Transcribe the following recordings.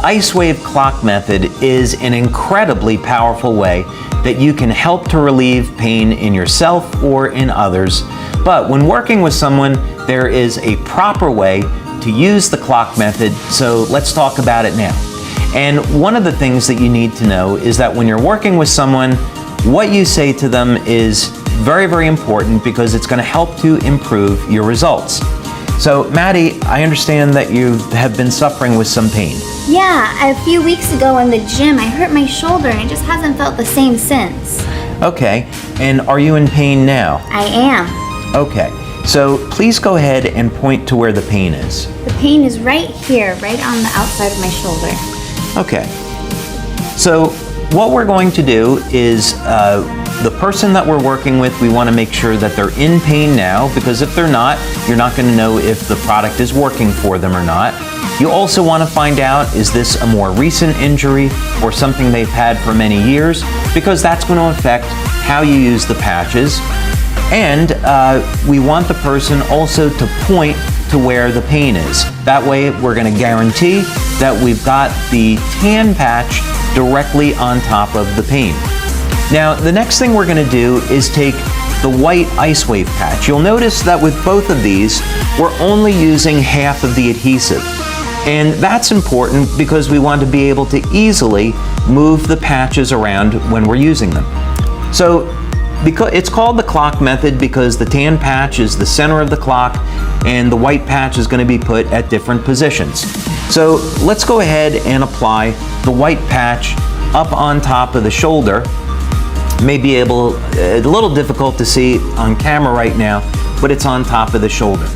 Icewave clock method is an incredibly powerful way that you can help to relieve pain in yourself or in others. But when working with someone, there is a proper way to use the clock method, so let's talk about it now. And one of the things that you need to know is that when you're working with someone, what you say to them is very, very important because it's going to help to improve your results. So, Maddie, I understand that you have been suffering with some pain. Yeah, a few weeks ago in the gym, I hurt my shoulder and it just hasn't felt the same since. Okay, and are you in pain now? I am. Okay, so please go ahead and point to where the pain is. The pain is right here, right on the outside of my shoulder. Okay, so what we're going to do is the person that we're working with, we want to make sure that they're in pain now, because if they're not, you're not going to know if the product is working for them or not. You also want to find out, is this a more recent injury or something they've had for many years, because that's going to affect how you use the patches. And we want the person also to point to where the pain is. That way we're going to guarantee that we've got the tan patch directly on top of the pain. Now, the next thing we're going to do is take the white Icewave patch. You'll notice that with both of these, we're only using half of the adhesive. And that's important because we want to be able to easily move the patches around when we're using them. So, because it's called the clock method because the tan patch is the center of the clock and the white patch is going to be put at different positions. So let's go ahead and apply the white patch up on top of the shoulder. May be a little difficult to see on camera right now, but it's on top of the shoulder.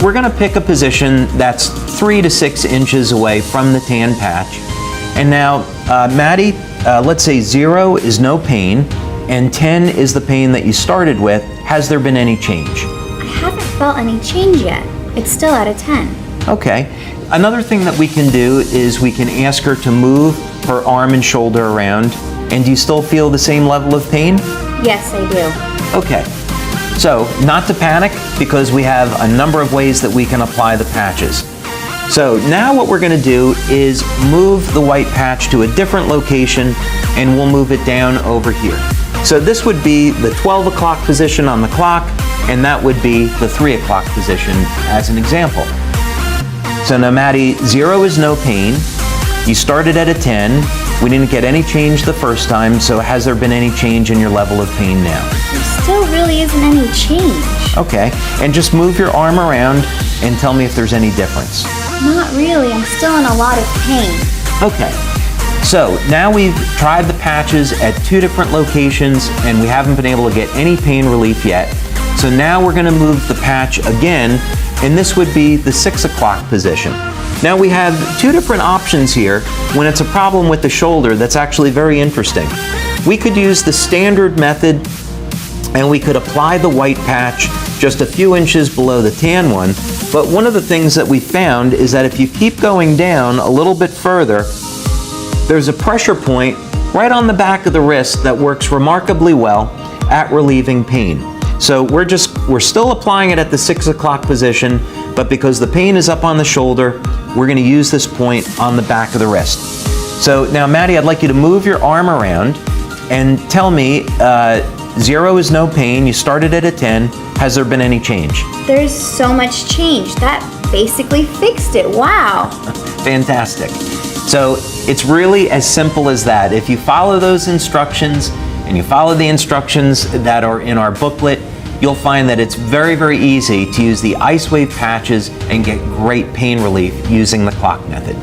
We're going to pick a position that's 3 to 6 inches away from the tan patch. And now, Maddie, let's say 0 is no pain and 10 is the pain that you started with. Has there been any change? I haven't felt any change yet. It's still at a 10. Okay. Another thing that we can do is we can ask her to move her arm and shoulder around. And do you still feel the same level of pain? Yes, I do. Okay. So, not to panic because we have a number of ways that we can apply the patches. So now what we're going to do is move the white patch to a different location and we'll move it down over here. So this would be the 12 o'clock position on the clock and that would be the 3 o'clock position as an example. So now Maddie, 0 is no pain. You started at a 10. We didn't get any change the first time, so has there been any change in your level of pain now? There still really isn't any change. Okay, and just move your arm around and tell me if there's any difference. Not really, I'm still in a lot of pain. Okay, so now we've tried the patches at 2 different locations and we haven't been able to get any pain relief yet. So now we're gonna move the patch again, and this would be the 6 o'clock position. Now we have 2 different options here when it's a problem with the shoulder that's actually very interesting. We could use the standard method and we could apply the white patch just a few inches below the tan one, but one of the things that we found is that if you keep going down a little bit further, there's a pressure point right on the back of the wrist that works remarkably well at relieving pain. So we're still applying it at the 6 o'clock position, but because the pain is up on the shoulder, we're going to use this point on the back of the wrist. So now, Maddie, I'd like you to move your arm around and tell me, 0 is no pain, you started at a 10, has there been any change? There's so much change. That basically fixed it. Wow. Fantastic. So it's really as simple as that. If you follow those instructions and you follow the instructions that are in our booklet, you'll find that it's very, very easy to use the Icewave patches and get great pain relief using the clock method.